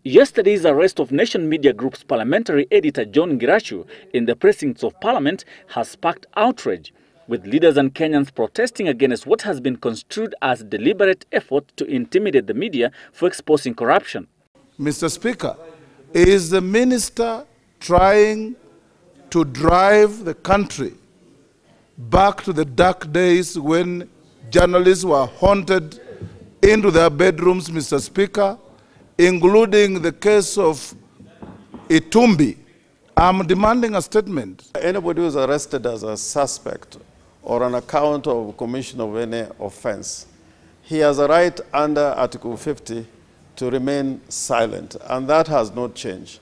Yesterday's arrest of Nation Media Group's parliamentary editor John Nkaissery in the precincts of Parliament has sparked outrage, with leaders and Kenyans protesting against what has been construed as a deliberate effort to intimidate the media for exposing corruption. Mr. Speaker, is the minister trying to drive the country back to the dark days when journalists were haunted into their bedrooms, Mr. Speaker, including the case of Itumbi? I'm demanding a statement. Anybody who is arrested as a suspect or on account of commission of any offense, he has a right under Article 50 to remain silent, and that has not changed.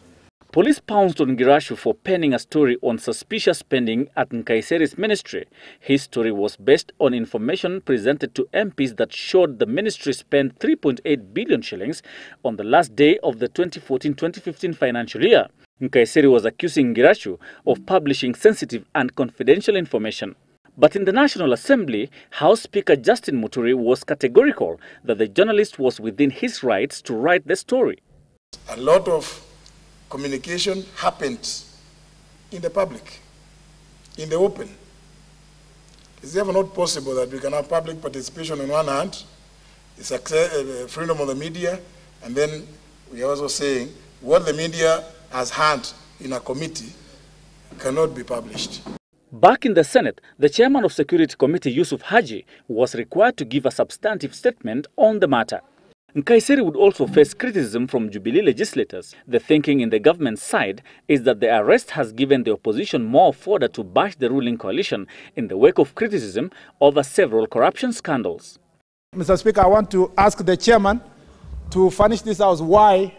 Police pounced on Nkaissery for penning a story on suspicious spending at Nkaissery's ministry. His story was based on information presented to MPs that showed the ministry spent 3.8 billion shillings on the last day of the 2014-2015 financial year. Nkaissery was accusing Nkaissery of publishing sensitive and confidential information. But in the National Assembly, House Speaker Justin Muturi was categorical that the journalist was within his rights to write the story. A lot of communication happened in the public, in the open. It's ever not possible that we can have public participation on one hand, it's freedom of the media, and then we are also saying what the media has had in a committee cannot be published. Back in the Senate, the chairman of Security Committee, Yusuf Haji, was required to give a substantive statement on the matter. Nkaissery would also face criticism from Jubilee legislators. The thinking in the government side is that the arrest has given the opposition more fodder to bash the ruling coalition in the wake of criticism over several corruption scandals. Mr. Speaker, I want to ask the chairman to furnish this out why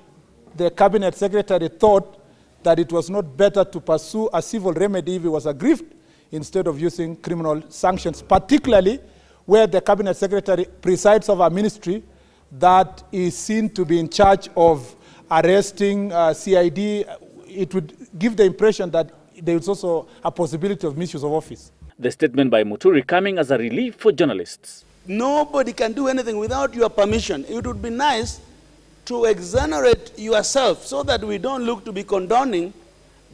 the cabinet secretary thought that it was not better to pursue a civil remedy if it was aggrieved instead of using criminal sanctions, particularly where the cabinet secretary presides over a ministry that is seen to be in charge of arresting CID. It would give the impression that there is also a possibility of misuse of office. The statement by Muturi coming as a relief for journalists. Nobody can do anything without your permission. It would be nice to exonerate yourself so that we don't look to be condoning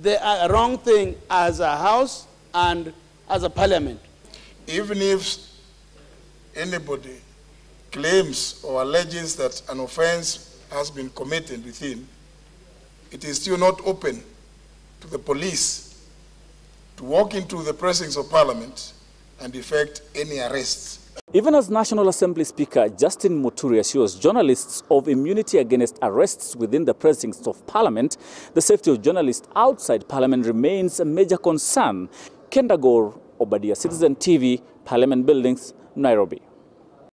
the wrong thing as a house and as a parliament. Even if anybody claims or alleges that an offense has been committed within, it is still not open to the police to walk into the precincts of Parliament and effect any arrests. Even as National Assembly Speaker Justin Muturi assures journalists of immunity against arrests within the precincts of Parliament, the safety of journalists outside Parliament remains a major concern. Kendagor, Obadia, Citizen TV, Parliament Buildings, Nairobi.